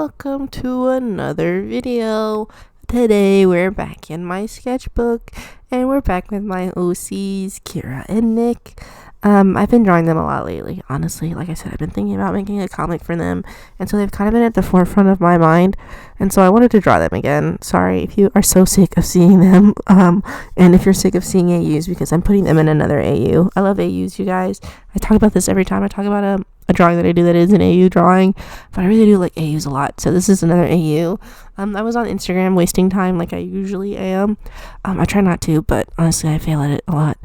welcome to another video. Today we're back in my sketchbook and we're back with my OCs, Kira and Nick. I've been drawing them a lot lately, honestly. Like I said, I've been thinking about making a comic for them, and so they've kind of been at the forefront of my mind, and so I wanted to draw them again. Sorry if you are so sick of seeing them, and if you're sick of seeing AUs, because I'm putting them in another AU. I love AUs, you guys. I talk about this every time I talk about a drawing that I do that is an AU drawing, but I really do like AUs a lot, so this is another AU. I was on Instagram wasting time like I usually am. I try not to, but honestly I fail at it a lot.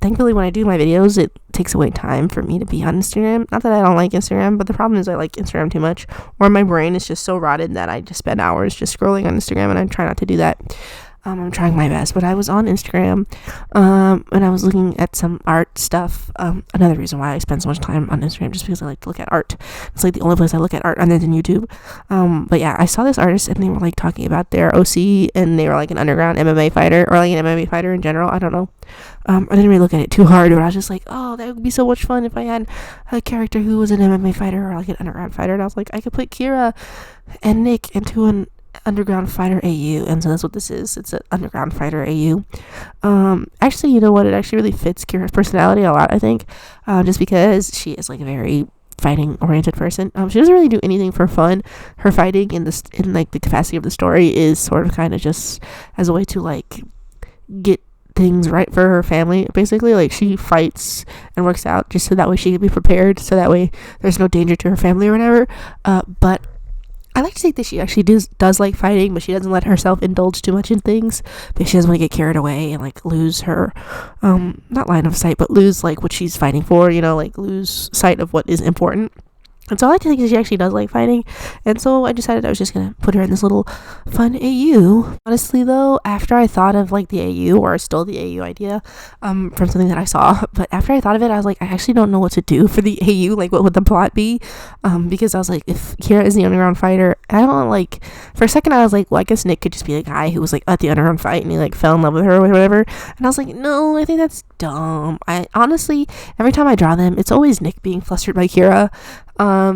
Thankfully when I do my videos it takes away time for me to be on Instagram. Not that I don't like Instagram, but the problem is I like Instagram too much, or my brain is just so rotted that I just spend hours just scrolling on Instagram, and I try not to do that. I'm trying my best, but I was on Instagram, and I was looking at some art stuff. Another reason why I spend so much time on Instagram, just because I like to look at art. It's like the only place I look at art other than YouTube. But yeah, I saw this artist, and they were like talking about their OC, and they were like an underground MMA fighter, or like an MMA fighter in general. I don't know. I didn't really look at it too hard, but I was just like, oh, that would be so much fun if I had a character who was an MMA fighter or like an underground fighter. And I was like, I could put Kira and Nick into an underground fighter AU, and so that's what this is. It's an underground fighter AU. Actually, you know what, it actually really fits Kira's personality a lot, I think, just because she is like a very fighting oriented person. She doesn't really do anything for fun. Her fighting in like the capacity of the story is sort of kind of just as a way to like get things right for her family, basically. Like she fights and works out just so that way she can be prepared, so that way there's no danger to her family or whatever. But I like to think that she actually does like fighting, but she doesn't let herself indulge too much in things because she doesn't want to get carried away and like lose her not line of sight, but lose like what she's fighting for, you know, like lose sight of what is important. And so I like to think that she actually does like fighting, and so I decided I was just gonna put her in this little fun AU. Honestly though, after I thought of like the AU, or I stole the AU idea from something that I saw, but after I thought of it, I was like, I actually don't know what to do for the AU. Like, what would the plot be? Because I was like, if Kira is the underground fighter, I don't like, for a second I was like, well, I guess Nick could just be the guy who was like at the underground fight and he like fell in love with her or whatever. And I was like, no, I think that's dumb. I honestly, every time I draw them, it's always Nick being flustered by Kira.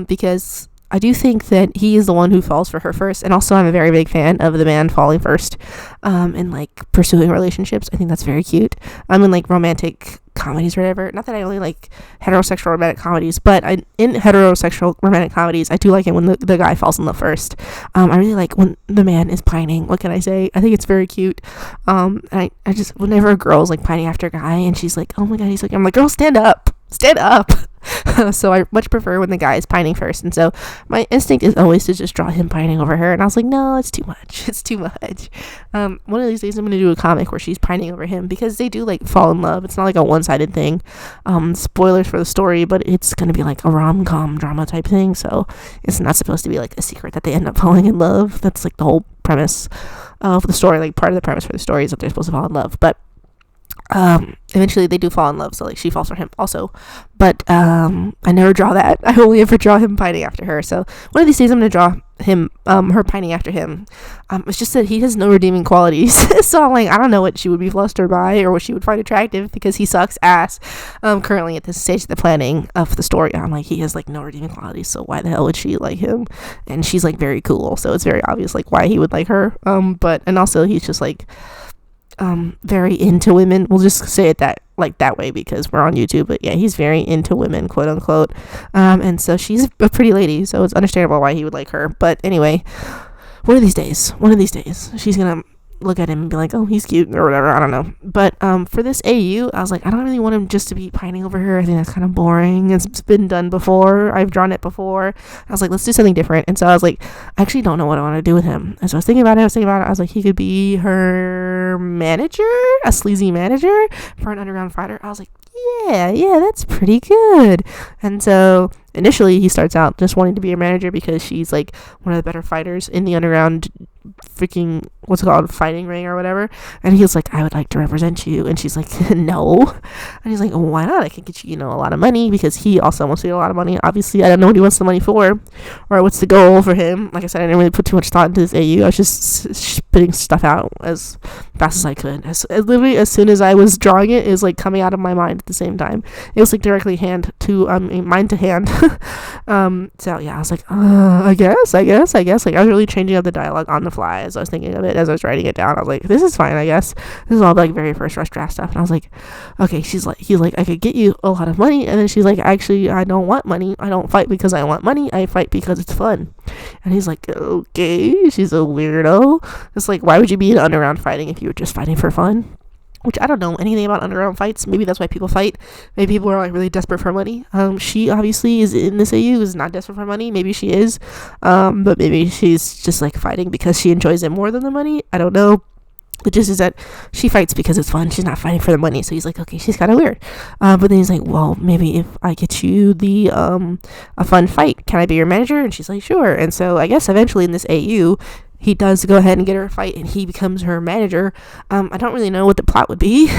Because I do think that he is the one who falls for her first, and also I'm a very big fan of the man falling first, and like pursuing relationships. I think that's very cute. In like romantic comedies or whatever. Not that I only like heterosexual romantic comedies, but in heterosexual romantic comedies, I do like it when the guy falls in love first. I really like when the man is pining. What can I say? I think it's very cute. And I just, whenever a girl's like pining after a guy and she's like, oh my god, he's like, I'm like, girl, stand up. So I much prefer when the guy is pining first, and so my instinct is always to just draw him pining over her, and I was like, no, it's too much. One of these days I'm gonna do a comic where she's pining over him, because they do like fall in love. It's not like a one-sided thing. Spoilers for the story, but it's gonna be like a rom-com drama type thing, so it's not supposed to be like a secret that they end up falling in love. That's like the whole premise of the story. Like, part of the premise for the story is that they're supposed to fall in love, but eventually they do fall in love, so like she falls for him also. But I never draw that. I only ever draw him pining after her. So one of these days I'm gonna draw him her pining after him. It's just that he has no redeeming qualities. So I'm like, I don't know what she would be flustered by or what she would find attractive, because he sucks ass currently at this stage of the planning of the story. I'm like, he has like no redeeming qualities, so why the hell would she like him? And she's like very cool, so it's very obvious like why he would like her. And also he's just like very into women. We'll just say it that way because we're on YouTube. But yeah, he's very into women, quote unquote. And so she's a pretty lady, so it's understandable why he would like her. But anyway, one of these days she's gonna look at him and be like, oh, he's cute or whatever. I don't know. But for this AU, I was like, I don't really want him just to be pining over her. I think that's kind of boring. It's been done before. I've drawn it before. I was like, let's do something different. And so I was like, I actually don't know what I want to do with him. And so I was thinking about it. I was like, he could be her manager, a sleazy manager for an underground fighter. I was like, yeah, that's pretty good. And so initially he starts out just wanting to be a manager because she's like one of the better fighters in the underground freaking, what's it called, fighting ring or whatever. And he was like, I would like to represent you. And she's like, no. And he's like, why not? I can get you, you know, a lot of money, because he also wants to get a lot of money. Obviously, I don't know what he wants the money for, or what's the goal for him. Like I said, I didn't really put too much thought into this AU. I was just spitting stuff out as fast as I could. Literally, as soon as I was drawing it, it was like coming out of my mind at the same time. It was like directly mind to hand. So yeah, I was like, I guess. Like, I was really changing up the dialogue on the fly as I was thinking of it, as I was writing it down. I was like, this is fine, I guess. This is all like very first rush draft stuff. And I was like, okay. He's like, I could get you a lot of money. And then she's like, actually, I don't want money. I don't fight because I want money. I fight because it's fun. And he's like, okay, she's a weirdo. It's like, why would you be in underground fighting if you were just fighting for fun? Which I don't know anything about underground fights. Maybe that's why people fight. Maybe people are like really desperate for money. She obviously is in this AU, is not desperate for money. Maybe she is. But maybe she's just like fighting because she enjoys it more than the money. I don't know. The gist is that she fights because it's fun. She's not fighting for the money. So he's like, okay, she's kind of weird. But then he's like, well, maybe if I get you the a fun fight, can I be your manager? And she's like, sure. And so I guess eventually in this AU, he does go ahead and get her a fight, and he becomes her manager. I don't really know what the plot would be.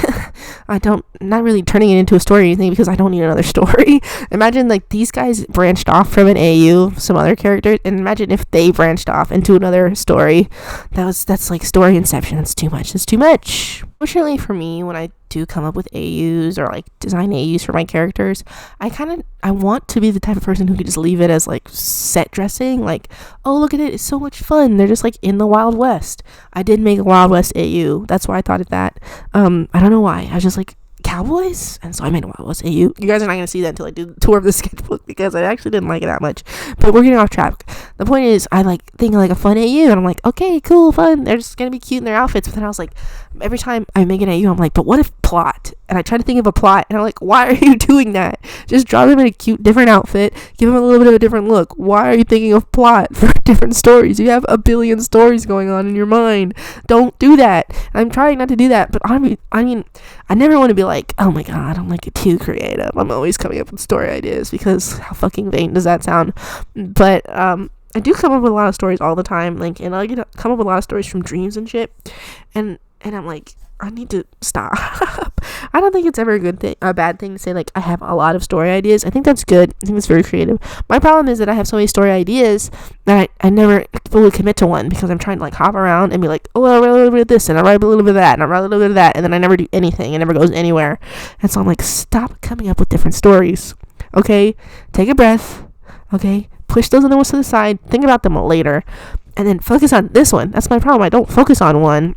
Not really turning it into a story or anything, because I don't need another story. Imagine like these guys branched off from an AU, some other characters, and imagine if they branched off into another story. That's like story inception. That's too much. That's too much. Fortunately for me, when I do come up with AUs or like design AUs for my characters, I want to be the type of person who could just leave it as like set dressing, like, oh, look at it, it's so much fun, they're just like in the Wild West. I did make a Wild West AU, that's why I thought of that. I don't know why, I was just like, cowboys, and so I made a Wild West AU. You guys are not going to see that until I do the tour of the sketchbook, because I actually didn't like it that much, but we're getting off track. The point is, I like thinking like a fun AU, and I'm like, okay, cool, fun, they're just going to be cute in their outfits. But then I was like, every time I make an AU, I'm like, but what if plot? And I try to think of a plot, and I'm like, why are you doing that? Just draw them in a cute different outfit, give them a little bit of a different look. Why are you thinking of plot for different stories? You have a billion stories going on in your mind. Don't do that. I'm trying not to do that, but I mean I never want to be like, oh my god, I'm like too creative, I'm always coming up with story ideas, because how fucking vain does that sound? But I do come up with a lot of stories all the time, like, and I come up with a lot of stories from dreams and shit, and I'm like, I need to stop. I don't think it's ever a bad thing to say like I have a lot of story ideas. I think that's good. I think it's very creative. My problem is that I have so many story ideas that I never fully commit to one, because I'm trying to like hop around and be like, oh, I write a little bit of this, and I write a little bit of that, and I write a little bit of that, and then I never do anything. It never goes anywhere. And so I'm like, stop coming up with different stories. Okay, take a breath. Okay, push those other ones to the side. Think about them later, and then focus on this one. That's my problem. I don't focus on one.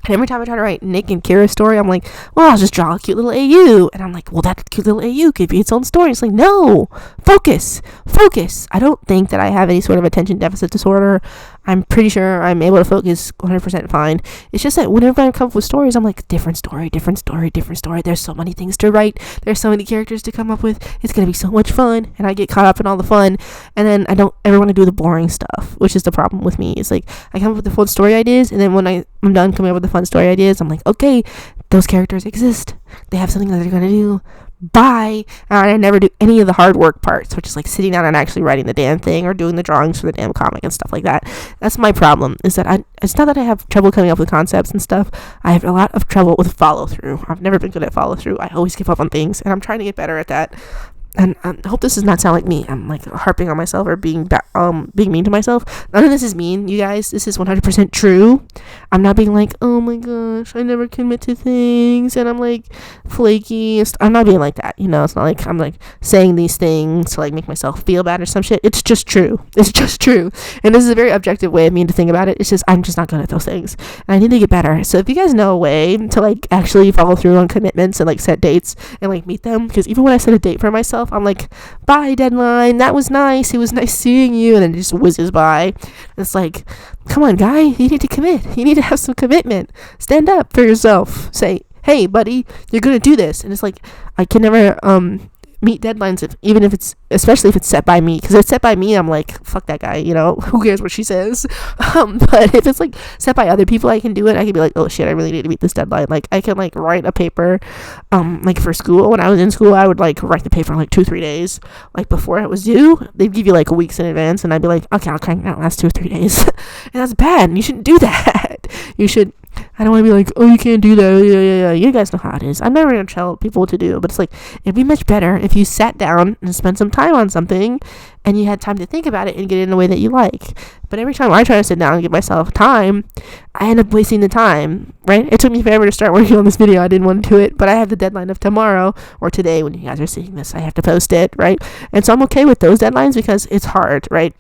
And every time I try to write Nick and Kira's story, I'm like, well, I'll just draw a cute little AU. And I'm like, well, that cute little AU could be its own story. It's like, no, focus. I don't think that I have any sort of attention deficit disorder. I'm pretty sure I'm able to focus 100% fine. It's just that whenever I come up with stories, I'm like, different story. There's so many things to write. There's so many characters to come up with. It's going to be so much fun. And I get caught up in all the fun. And then I don't ever want to do the boring stuff, which is the problem with me. It's like, I come up with the fun story ideas, and then when I'm done coming up with the fun story ideas, I'm like, okay, those characters exist. They have something that they're going to do. Bye. And I never do any of the hard work parts, which is like sitting down and actually writing the damn thing or doing the drawings for the damn comic and stuff like that. That's my problem, is that it's not that I have trouble coming up with concepts and stuff. I have a lot of trouble with follow through. I've never been good at follow through. I always give up on things, and I'm trying to get better at that. And I hope this does not sound like me. I'm like harping on myself or being mean to myself. None of this is mean, you guys. This is 100% true. I'm not being like, oh my gosh, I never commit to things, and I'm like flaky. I'm not being like that. You know, it's not like I'm like saying these things to like make myself feel bad or some shit. It's just true. And this is a very objective way of me to think about it. It's just, I'm just not good at those things, and I need to get better. So if you guys know a way to like actually follow through on commitments and like set dates and like meet them, because even when I set a date for myself, I'm like, bye deadline, that was nice, it was nice seeing you, and then it just whizzes by. It's like, come on guy, you need to commit, you need to have some commitment, stand up for yourself, say, hey buddy, you're gonna do this. And it's like, I can never meet deadlines, especially if it's set by me, because if it's set by me, I'm like, fuck that guy, you know, who cares what she says. But if it's like set by other people, I can do it. I can be like, oh shit, I really need to meet this deadline. Like, I can like write a paper, like for school, when I was in school, I would like write the paper in like 2-3 days, like before it was due. They'd give you like weeks in advance, and I'd be like, okay, I'll crank it out last 2 or 3 days. And that's bad, and you shouldn't do that. You should I don't want to be like, oh, you can't do that. Yeah. You guys know how it is. I'm never going to tell people what to do, but it's like, it'd be much better if you sat down and spent some time on something and you had time to think about it and get it in a way that you like. But every time I try to sit down and give myself time, I end up wasting the time, right? It took me forever to start working on this video. I didn't want to do it, but I have the deadline of tomorrow or today when you guys are seeing this. I have to post it, right? And so I'm okay with those deadlines because it's hard, right?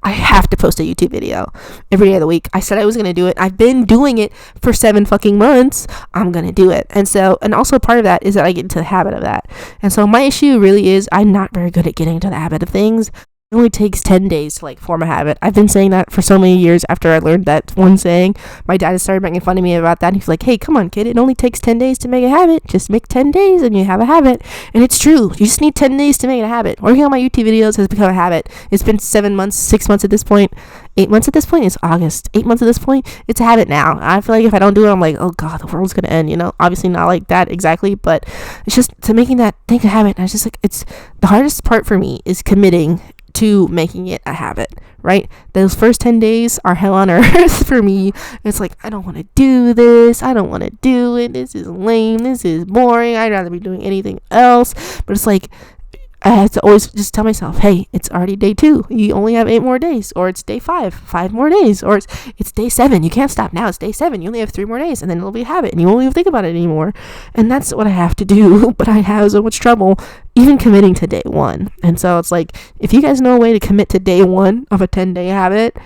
I have to post a YouTube video every day of the week. I said I was going to do it. I've been doing it for 7 fucking months. I'm going to do it. And so, and also part of that is that I get into the habit of that. And so my issue really is I'm not very good at getting into the habit of things. It only takes 10 days to like form a habit. I've been saying that for so many years after I learned that one saying. My dad has started making fun of me about that. And he's like, hey, come on, kid. It only takes 10 days to make a habit. Just make 10 days and you have a habit. And it's true. You just need 10 days to make it a habit. Working on my YouTube videos has become a habit. It's been 7 months, 6 months at this point. 8 months at this point. It's August. 8 months at this point. It's a habit now. I feel like if I don't do it, I'm like, oh God, the world's going to end. You know, obviously not like that exactly, but it's just to making that thing a habit. And it's just like, it's the hardest part for me is committing to making it a habit, right? Those first 10 days are hell on earth for me. It's like, I don't want to do this. I don't want to do it. This is lame. This is boring. I'd rather be doing anything else. But it's like, I have to always just tell myself, hey, it's already day 2. You only have 8 more days. Or it's day 5. 5 more days. Or it's day 7. You can't stop now. It's day 7. You only have 3 more days. And then it'll be a habit. And you won't even think about it anymore. And that's what I have to do. But I have so much trouble even committing to day 1. And so it's like, if you guys know a way to commit to day 1 of a 10-day habit,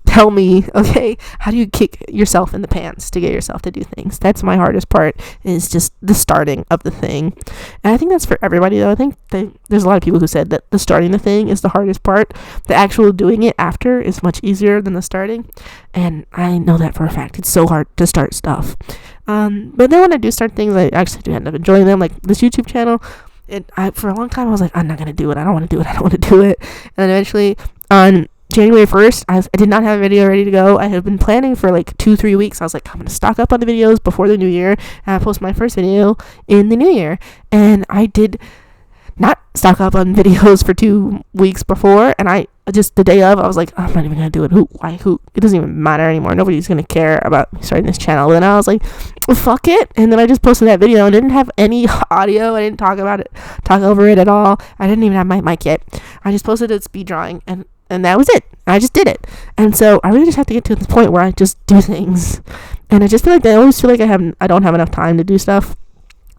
tell me, okay, how do you kick yourself in the pants to get yourself to do things? That's my hardest part, is just the starting of the thing. And I think that's for everybody, though. I think there's a lot of people who said that the starting the thing is the hardest part. The actual doing it after is much easier than the starting. And I know that for a fact. It's so hard to start stuff. But then when I do start things, I actually do end up enjoying them, like this YouTube channel. For a long time, I was like, I'm not going to do it. I don't want to do it. I don't want to do it. And then eventually, on January 1st, I did not have a video ready to go. I had been planning for like 2-3 weeks. I was like, I'm going to stock up on the videos before the new year, and I post my first video in the new year. And I did not stock up on videos for 2 weeks before, and I just the day of, I was like, I'm not even going to do it. Who? It doesn't even matter anymore. Nobody's going to care about me starting this channel. And I was like, well, fuck it. And then I just posted that video and didn't have any audio. I didn't talk over it at all. I didn't even have my mic yet. I just posted it speed drawing, and that was it. I just did it. And so I really just have to get to this point where I just do things. And I just feel like I always feel like I don't have enough time to do stuff.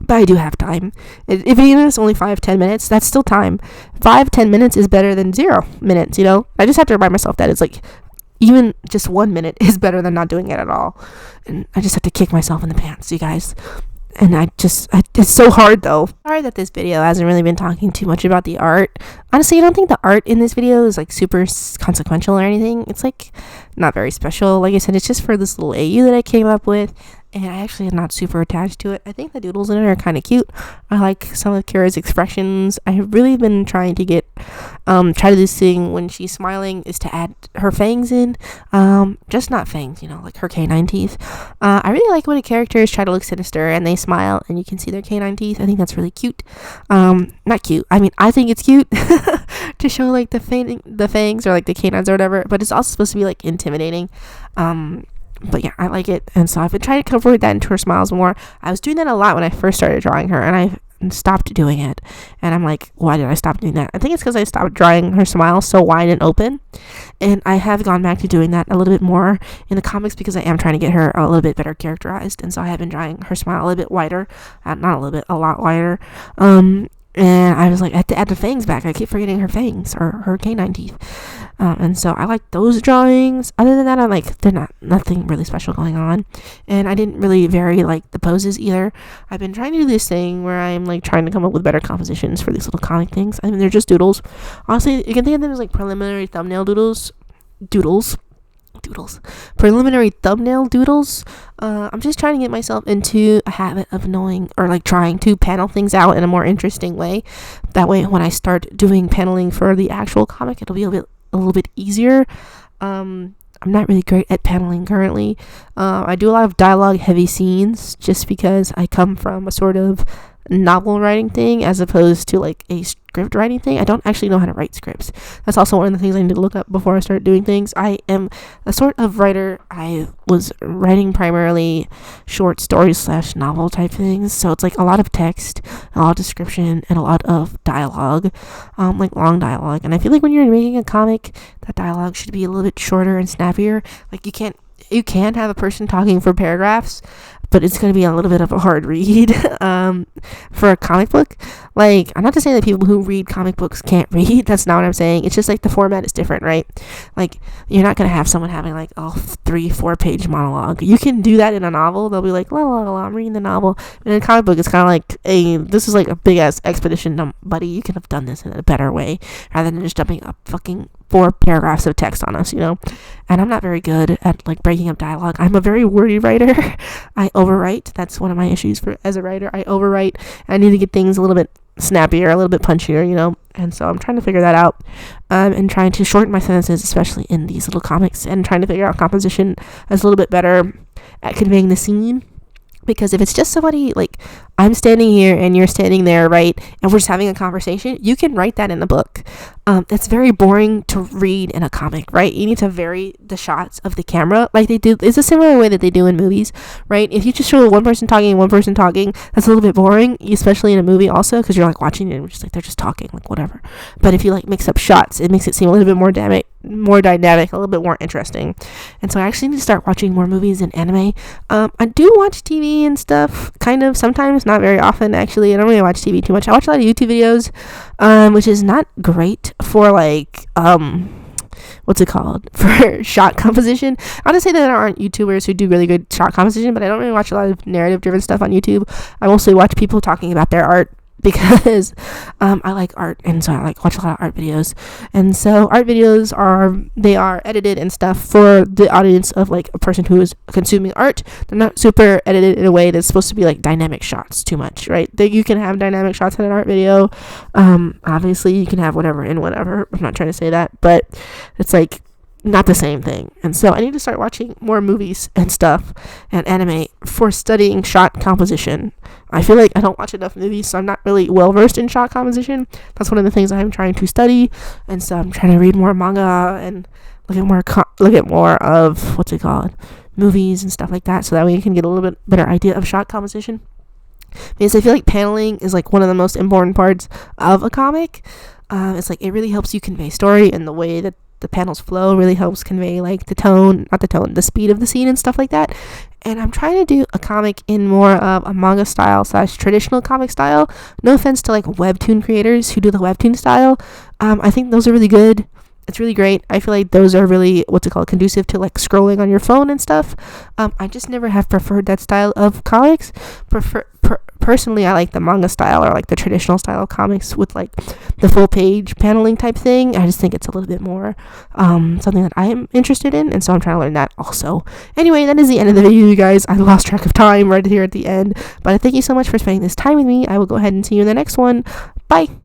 But I do have time. If even it's only 5-10 minutes, that's still time. 5-10 minutes is better than 0 minutes, you know? I just have to remind myself that it's like, even just 1 minute is better than not doing it at all. And I just have to kick myself in the pants, you guys. And it's so hard, though. Sorry that this video hasn't really been talking too much about the art. Honestly, I don't think the art in this video is like super consequential or anything. It's like not very special. Like I said, it's just for this little AU that I came up with. And I actually am not super attached to it. I think the doodles in it are kind of cute. I like some of Kira's expressions. I have really been trying to try to do this thing when she's smiling is to add her fangs in. Just not fangs, you know, like her canine teeth. I really like when characters try to look sinister and they smile and you can see their canine teeth. I think that's really cute. Not cute. I mean, I think it's cute to show like the fangs or like the canines or whatever, but it's also supposed to be like intimidating. But yeah, I like it. And so I've been trying to incorporate that into her smiles more. I was doing that a lot when I first started drawing her, and I stopped doing it. And I'm like, why did I stop doing that? I think it's because I stopped drawing her smile so wide and open. And I have gone back to doing that a little bit more in the comics because I am trying to get her a little bit better characterized. And so I have been drawing her smile a little bit wider. Not a little bit, a lot wider. And I was like, I had to add the fangs back. I keep forgetting her fangs or her canine teeth. And so I like those drawings. Other than that, I'm like, nothing really special going on. And I didn't really vary like the poses either. I've been trying to do this thing where I'm like trying to come up with better compositions for these little comic things. I mean, they're just doodles. Honestly, you can think of them as like preliminary thumbnail doodles. Preliminary thumbnail doodles. I'm just trying to get myself into a habit of knowing or like trying to panel things out in a more interesting way. That way, when I start doing paneling for the actual comic, it'll be a little bit easier. I'm not really great at paneling currently. I do a lot of dialogue heavy scenes just because I come from a sort of novel writing thing as opposed to like a script writing thing. I don't actually know how to write scripts. That's also one of the things I need to look up before I start doing things. I am a sort of writer. I was writing primarily short stories / novel type things, so it's like a lot of text, a lot of description, and a lot of dialogue, like long dialogue. And I feel like when you're making a comic, that dialogue should be a little bit shorter and snappier. Like you can have a person talking for paragraphs, but it's going to be a little bit of a hard read for a comic book. Like, I'm not to say that people who read comic books can't read. That's not what I'm saying. It's just like the format is different, right? Like, you're not going to have someone having like a 3-4 page monologue. You can do that in a novel. They'll be like, la la la, I'm reading the novel. And in a comic book, it's kind of like this is like a big ass expedition, buddy. You could have done this in a better way rather than just dumping up fucking 4 paragraphs of text on us, And I'm not very good at like breaking up dialogue. I'm a very wordy writer. I overwrite. That's one of my issues as a writer. I overwrite. I need to get things a little bit snappier, a little bit punchier, And so I'm trying to figure that out, and trying to shorten my sentences, especially in these little comics, and trying to figure out composition as a little bit better at conveying the scene. Because if it's just somebody like I'm standing here and you're standing there, right, and we're just having a conversation, you can write that in a book. It's very boring to read in a comic, right? You need to vary the shots of the camera like they do. It's a similar way that they do in movies, right? If you just show one person talking and one person talking, that's a little bit boring, especially in a movie also, because you're like watching it and just like they're just talking, like whatever. But if you like mix up shots, it makes it seem a little bit more dynamic, a little bit more interesting. And so I actually need to start watching more movies and anime. I do watch TV and stuff, kind of sometimes, not very often actually. I don't really watch TV too much. I watch a lot of YouTube videos, which is not great for like what's it called, for shot composition. I want to say that there aren't YouTubers who do really good shot composition, but I don't really watch a lot of narrative driven stuff on YouTube. I mostly watch people talking about their art, because I like art, and so I like watch a lot of art videos. And so art videos are edited and stuff for the audience of like a person who is consuming art. They're not super edited in a way that's supposed to be like dynamic shots too much, right? You can have dynamic shots in an art video. Obviously you can have whatever in whatever. I'm not trying to say that, but it's like not the same thing. And so I need to start watching more movies and stuff and anime for studying shot composition. I feel like I don't watch enough movies, so I'm not really well versed in shot composition. That's one of the things I'm trying to study, and so I'm trying to read more manga and look at more of what's it called, movies and stuff like that, so that way you can get a little bit better idea of shot composition. Because I feel like paneling is like one of the most important parts of a comic. It's like it really helps you convey story, and the way that the panels flow really helps convey like the speed of the scene and stuff like that. And I'm trying to do a comic in more of a manga style / traditional comic style. No offense to like webtoon creators who do the webtoon style. I think those are really good. It's really great. I feel like those are really conducive to like scrolling on your phone and stuff. I just never have preferred that style of comics. Personally, I like the manga style, or like the traditional style of comics with like the full page paneling type thing. I just think it's a little bit more something that I am interested in, and so I'm trying to learn that also. Anyway, that is the end of the video, you guys. I lost track of time right here at the end, but I thank you so much for spending this time with me. I will go ahead and see you in the next one. Bye.